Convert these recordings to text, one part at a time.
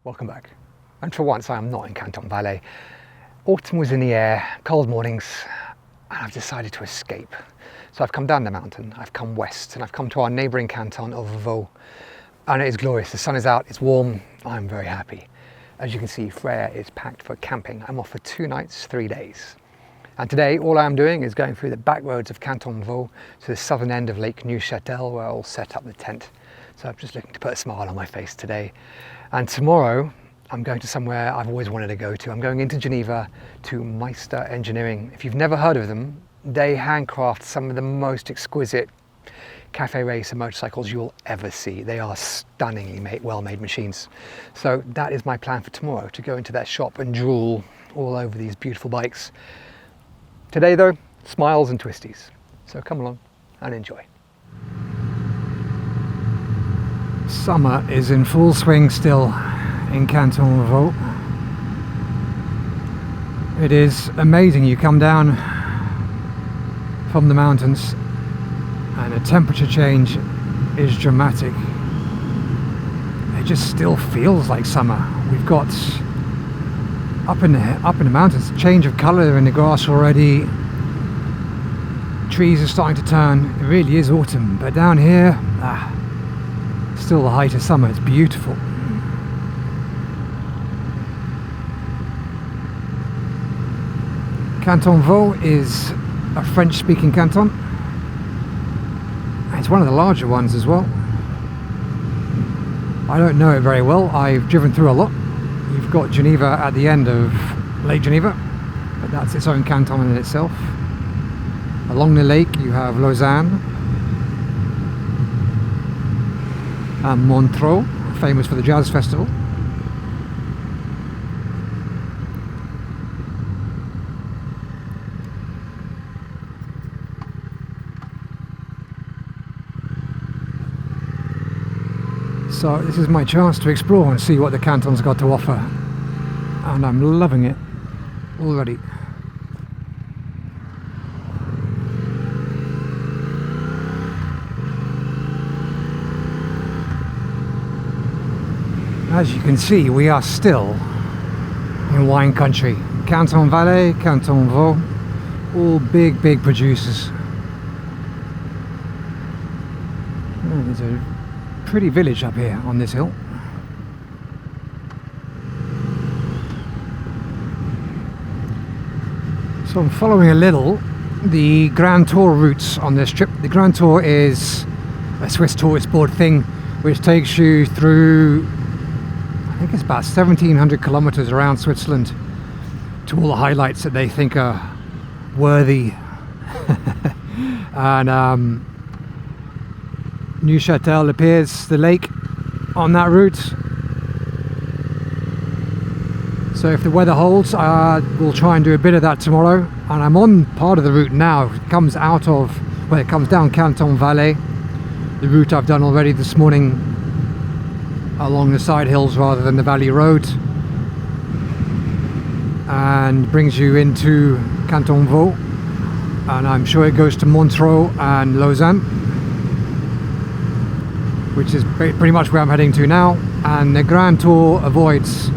Welcome back. And for once I am not in Canton Vaud. Autumn was in the air, cold mornings, and I've decided to escape. So I've come down the mountain, I've come west, and I've come to our neighbouring canton of Vaud. And it is glorious, the sun is out, it's warm, I'm very happy. As you can see, Freya is packed for camping. I'm off for 2 nights, 3 days. And today all I am doing is going through the back roads of Canton Vaud to the southern end of Lake Geneva, where I'll set up the tent. So I'm just looking to put a smile on my face today. And tomorrow I'm going to somewhere I've always wanted to go to. I'm going into Geneva to Meister Engineering. If you've never heard of them, they handcraft some of the most exquisite cafe racer motorcycles you'll ever see. They are stunningly well-made machines. So that is my plan for tomorrow, to go into that shop and drool all over these beautiful bikes. Today though, smiles and twisties. So come along and enjoy. Summer is in full swing still in Canton Vaud. It is amazing. You come down from the mountains and the temperature change is dramatic. It just still feels like summer. We've got up in the mountains, change of colour in the grass already. Trees are starting to turn. It really is autumn. But down here, still the height of summer. It's beautiful. Canton Vaud is a French-speaking canton. It's one of the larger ones as well. I don't know it very well. I've driven through a lot. You've got Geneva at the end of Lake Geneva, but that's its own canton in itself. Along the lake you have Lausanne and Montreux, famous for the jazz festival. So this is my chance to explore and see what the canton's got to offer, and I'm loving it already. As you can see, we are still in wine country. Canton Vaud, Canton Vaud, all big producers. And there's a pretty village up here on this hill. So I'm following a little the Grand Tour routes on this trip. The Grand Tour is a Swiss tourist board thing which takes you through, I think it's about 1,700 kilometers around Switzerland to all the highlights that they think are worthy. And Neuchâtel appears, the lake, on that route. So if the weather holds, we'll try and do a bit of that tomorrow. And I'm on part of the route now. It comes out of, well, it comes down Canton Vaud, the route I've done already this morning, along the side hills rather than the valley road, and brings you into Canton Vaud. And I'm sure it goes to Montreux and Lausanne, which is pretty much where I'm heading to now. And the Grand Tour avoids,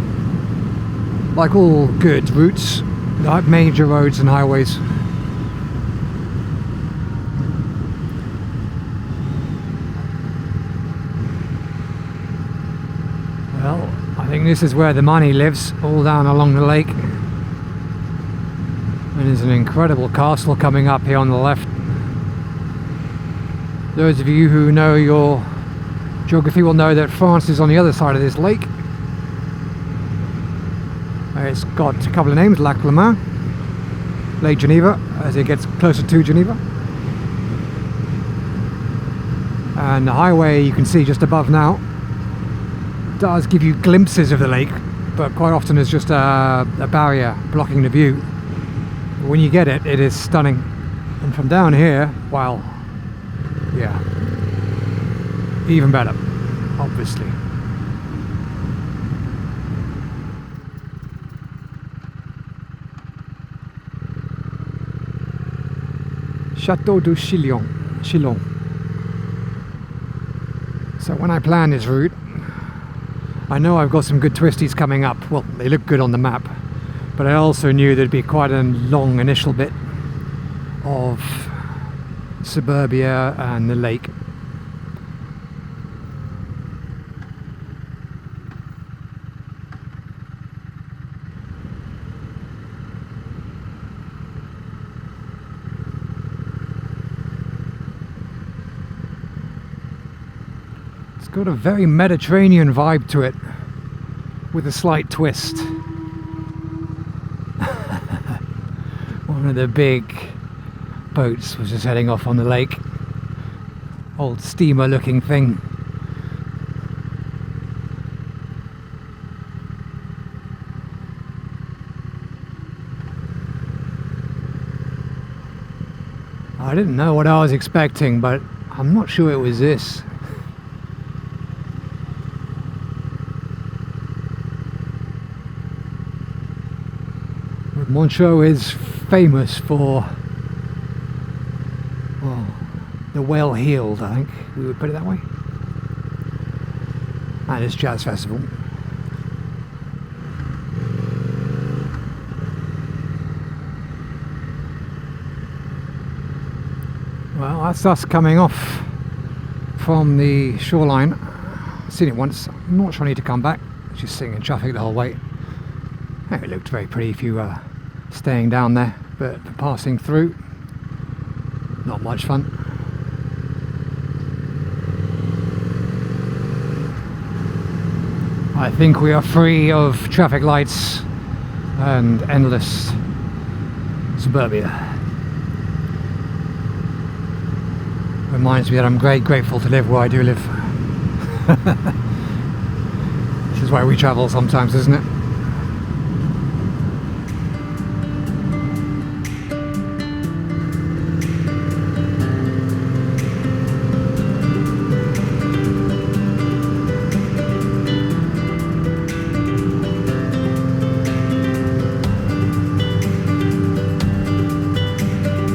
like all good routes, the major roads and highways. Well, I think this is where the money lives, all down along the lake. And there's an incredible castle coming up here on the left. Those of you who know your geography will know that France is on the other side of this lake. It's got a couple of names, Lac Leman, Lake Geneva, as it gets closer to Geneva. And the highway you can see just above now does give you glimpses of the lake, but quite often it's just a barrier blocking the view. But when you get it, it is stunning. And from down here, well, yeah, even better, obviously. Château de Chillon. So when I plan this route, I know I've got some good twisties coming up. Well, they look good on the map, but I also knew there'd be quite a long initial bit of suburbia and the lake. It's got a very Mediterranean vibe to it, with a slight twist. One of the big boats was just heading off on the lake. Old steamer looking thing. I didn't know what I was expecting, but I'm not sure it was this. Montreux is famous for, well, the well-heeled, I think we would put it that way, and its jazz festival. Well, that's us coming off from the shoreline. I've seen it once. I'm not sure I need to come back. Just sitting in traffic the whole way. It looked very pretty if you were staying down there, but for passing through, not much fun. I think we are free of traffic lights and endless suburbia. Reminds me that I'm grateful to live where I do live. This is why we travel sometimes, isn't it?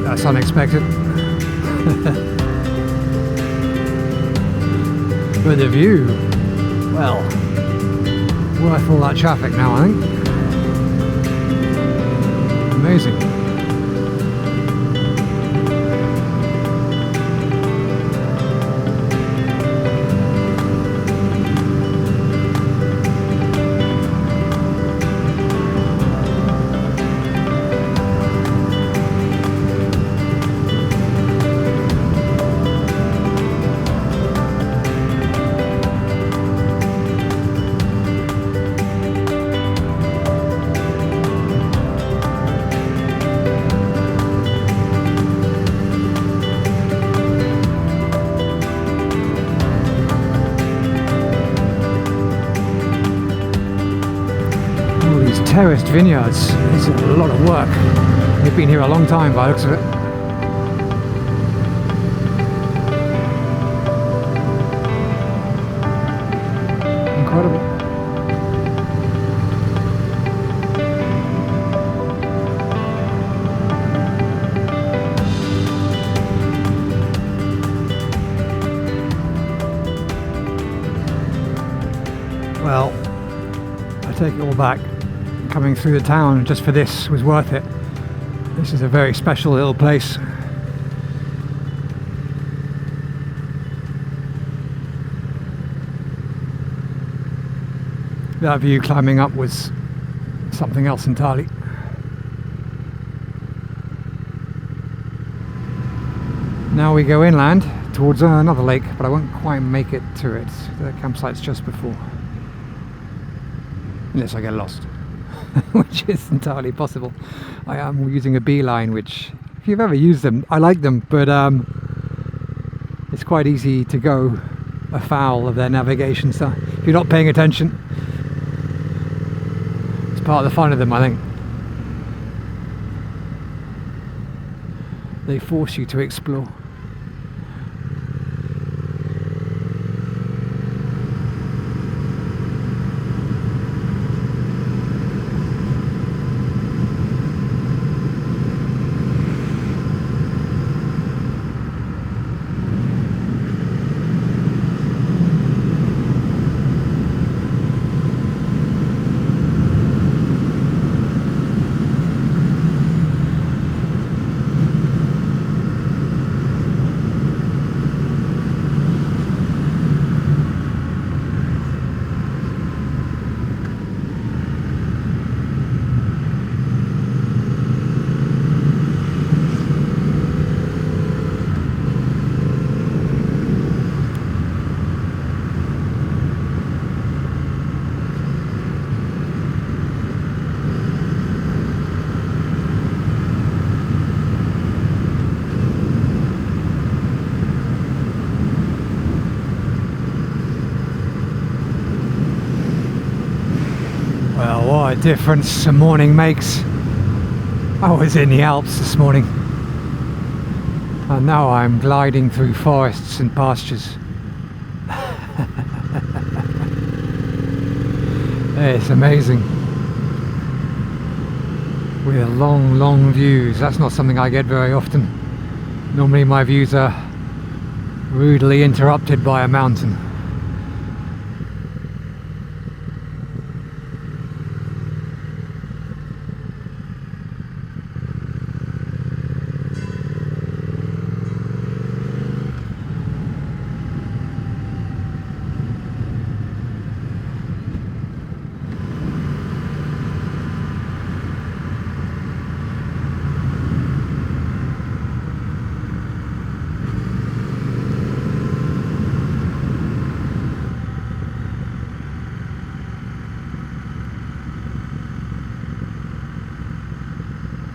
That's unexpected. But the view, well, worth all that traffic now, I think. Amazing. Terraced vineyards. This is a lot of work. They've been here a long time by the looks of it. Incredible. Well, I take it all back. Coming through the town just for this was worth it. This is a very special little place. That view climbing up was something else entirely. Now we go inland towards another lake, but I won't quite make it to it. The campsite's just before. Unless I get lost. Which is entirely possible. I am using a beeline, which, if you've ever used them, I like them, but it's quite easy to go afoul of their navigation, so if you're not paying attention, it's part of the fun of them, I think. They force you to explore. Well, what a difference a morning makes. I was in the Alps this morning, and now I'm gliding through forests and pastures. It's amazing. With long views. That's not something I get very often. Normally my views are rudely interrupted by a mountain.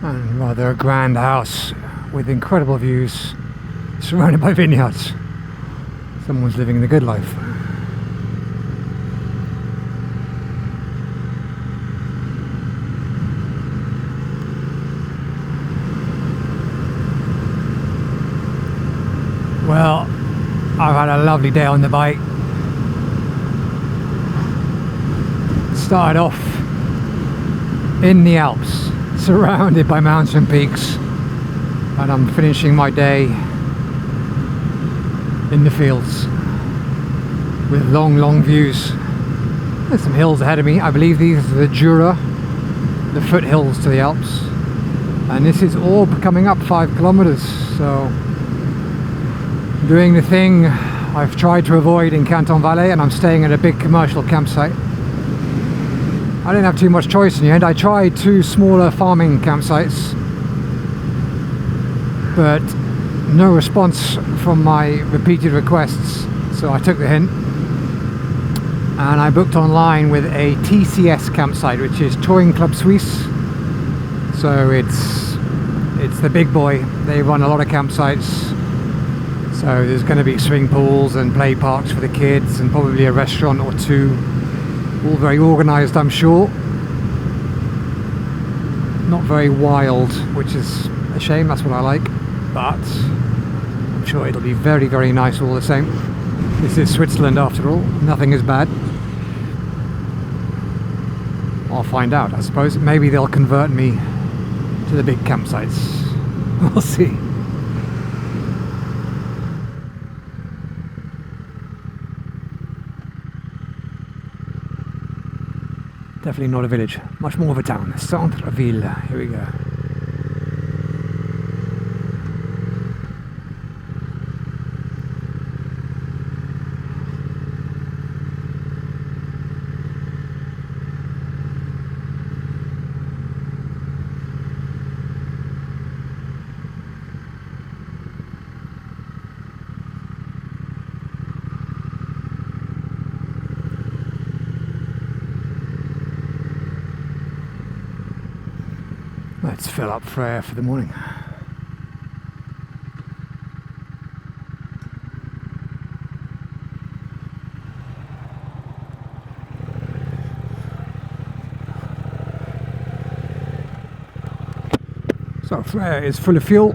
And rather a grand house with incredible views, surrounded by vineyards. Someone's living the good life. Well, I've had a lovely day on the bike. Started off in the Alps, surrounded by mountain peaks, and I'm finishing my day in the fields with long views. There's some hills ahead of me. I believe these are the Jura, the foothills to the Alps, and this is Orbe coming up 5 kilometers. So doing the thing I've tried to avoid in Canton Vaud, and I'm staying at a big commercial campsite. I didn't have too much choice in the end. I tried 2 smaller farming campsites, but no response from my repeated requests, so I took the hint and I booked online with a TCS campsite, which is Touring Club Suisse. So it's the big boy. They run a lot of campsites, so there's going to be swimming pools and play parks for the kids and probably a restaurant or 2. All very organised, I'm sure. Not very wild, which is a shame, that's what I like. But I'm sure it'll be very nice all the same. This is Switzerland after all, nothing is bad. I'll find out, I suppose. Maybe they'll convert me to the big campsites. We'll see. Definitely not a village, much more of a town. Centre-ville, here we go. Let's fill up for the morning. So Frere is full of fuel.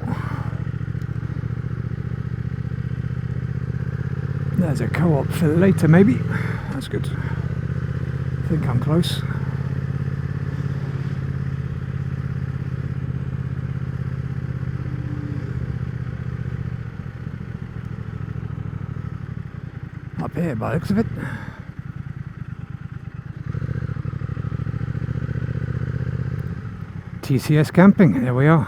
There's a co-op for later maybe. That's good. I think I'm close. Up here by the looks of it. TCS camping, there we are.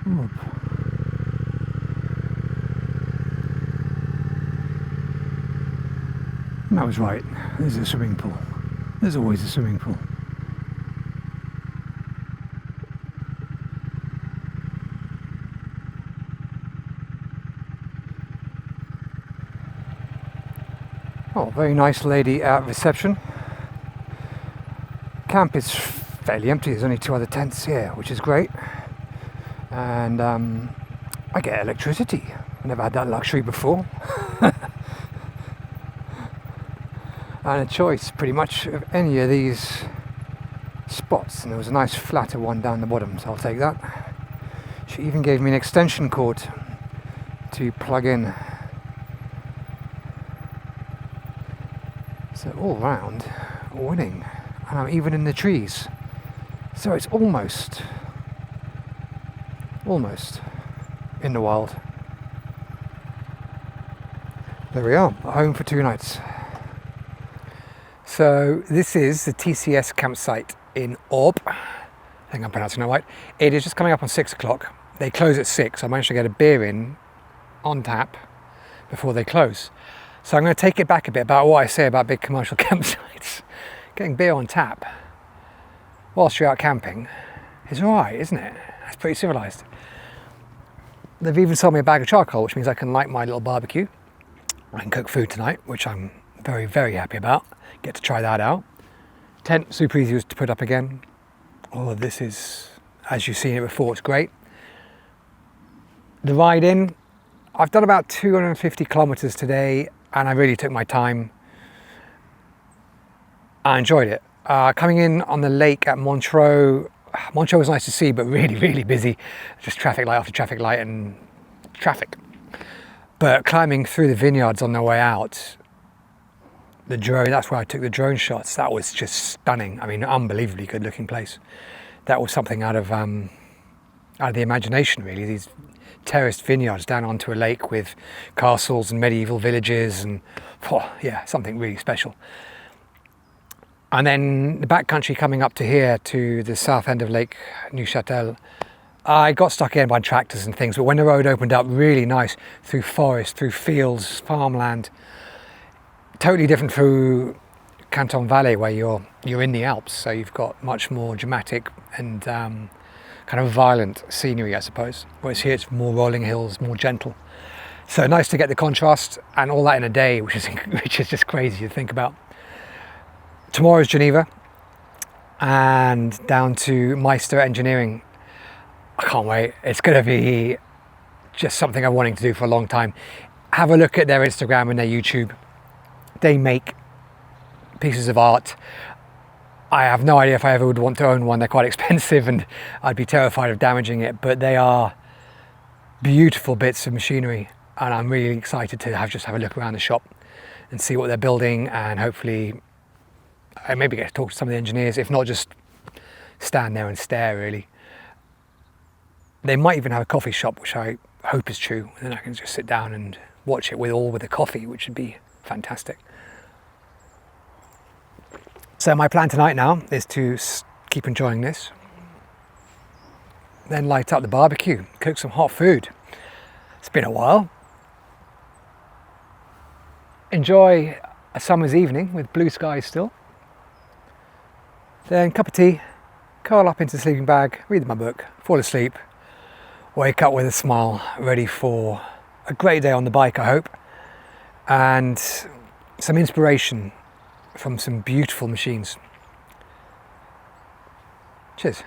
Orbe. And I was right, there's a swimming pool. There's always a swimming pool. Oh, very nice lady at reception. Camp is fairly empty, there's only 2 other tents here, which is great. And I get electricity. I've never had that luxury before. and a choice pretty much of any of these spots, and there was a nice flatter one down the bottom, so I'll take that. She even gave me an extension cord to plug in. So all round, winning, and I'm even in the trees. So it's almost in the wild. There we are, home for 2 nights. So this is the TCS campsite in Orbe. I think I'm pronouncing it right. It is just coming up on 6 o'clock. They close at 6. I managed to get a beer in on tap before they close. So I'm going to take it back a bit about what I say about big commercial campsites. Getting beer on tap whilst you're out camping is alright, isn't it? That's pretty civilised. They've even sold me a bag of charcoal, which means I can light my little barbecue. I can cook food tonight, which I'm very, very happy about. Get to try that out. Tent, super easy to put up again. All of this is, as you've seen it before, it's great. The ride in, I've done about 250 kilometres today, and I really took my time. I enjoyed it. Coming in on the lake at Montreux was nice to see, but really, really busy. Just traffic light after traffic light and traffic. But climbing through the vineyards on the way out, the drone, that's where I took the drone shots. That was just stunning. I mean, unbelievably good looking place. That was something out of the imagination, really. These terraced vineyards down onto a lake with castles and medieval villages, and yeah, something really special. And then the backcountry coming up to here, to the south end of Lake Neuchâtel, I got stuck in by tractors and things, but when the road opened up, really nice, through forest, through fields, farmland. Totally different through Canton Vaud, where you're in the Alps, so you've got much more dramatic and kind of violent scenery, I suppose. Whereas here it's more rolling hills, more gentle. So nice to get the contrast and all that in a day, which is just crazy to think about. Tomorrow's Geneva and down to Meister Engineering. I can't wait. It's going to be just something I'm wanting to do for a long time. Have a look at their Instagram and their YouTube. They make pieces of art. I have no idea if I ever would want to own one. They're quite expensive and I'd be terrified of damaging it, but they are beautiful bits of machinery, and I'm really excited to have a look around the shop and see what they're building, and hopefully I maybe get to talk to some of the engineers, if not just stand there and stare, really. They might even have a coffee shop, which I hope is true, and then I can just sit down and watch it with a coffee, which would be fantastic. So my plan tonight now is to keep enjoying this, then light up the barbecue, cook some hot food. It's been a while. Enjoy a summer's evening with blue skies still. Then cup of tea, curl up into the sleeping bag, read my book, fall asleep, wake up with a smile, ready for a great day on the bike, I hope, and some inspiration from some beautiful machines. Cheers.